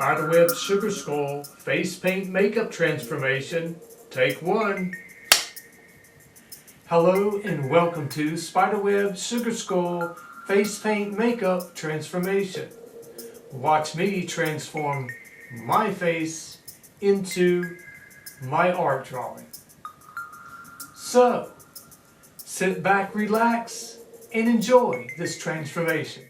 Spiderweb Sugar Skull Face Paint Makeup Transformation, Take 1. Hello and welcome to Spiderweb Sugar Skull Face Paint Makeup Transformation. Watch me transform my face into my art drawing. So, sit back, relax, and enjoy this transformation.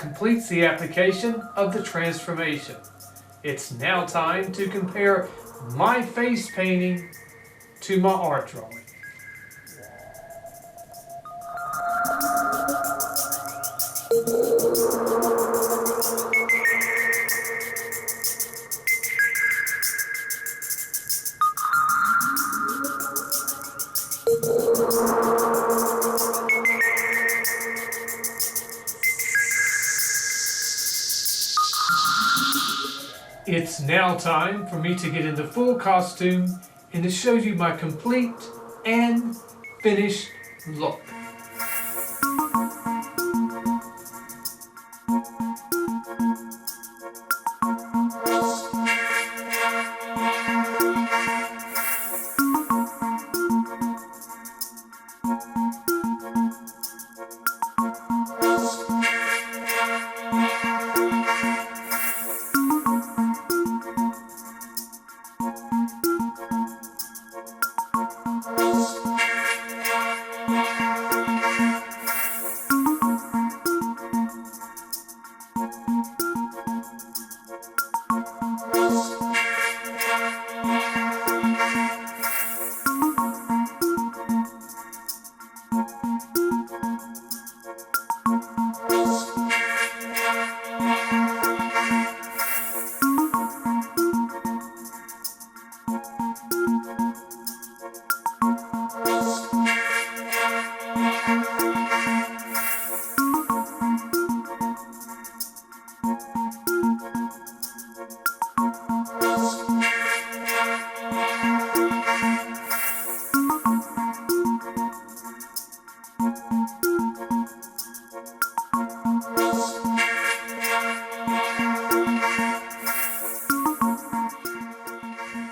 completes the application of the transformation. It's now time to compare my face painting to my art drawing. It's now time for me to get into full costume and to show you my complete and finished look.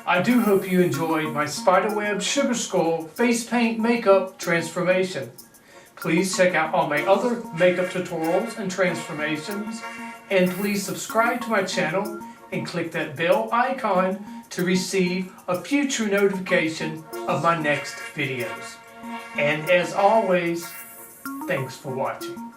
I do hope you enjoyed my spiderweb sugar skull face paint makeup transformation. Please check out all my other makeup tutorials and transformations, and please subscribe to my channel and click that bell icon to receive a future notification of my next videos. And as always, thanks for watching.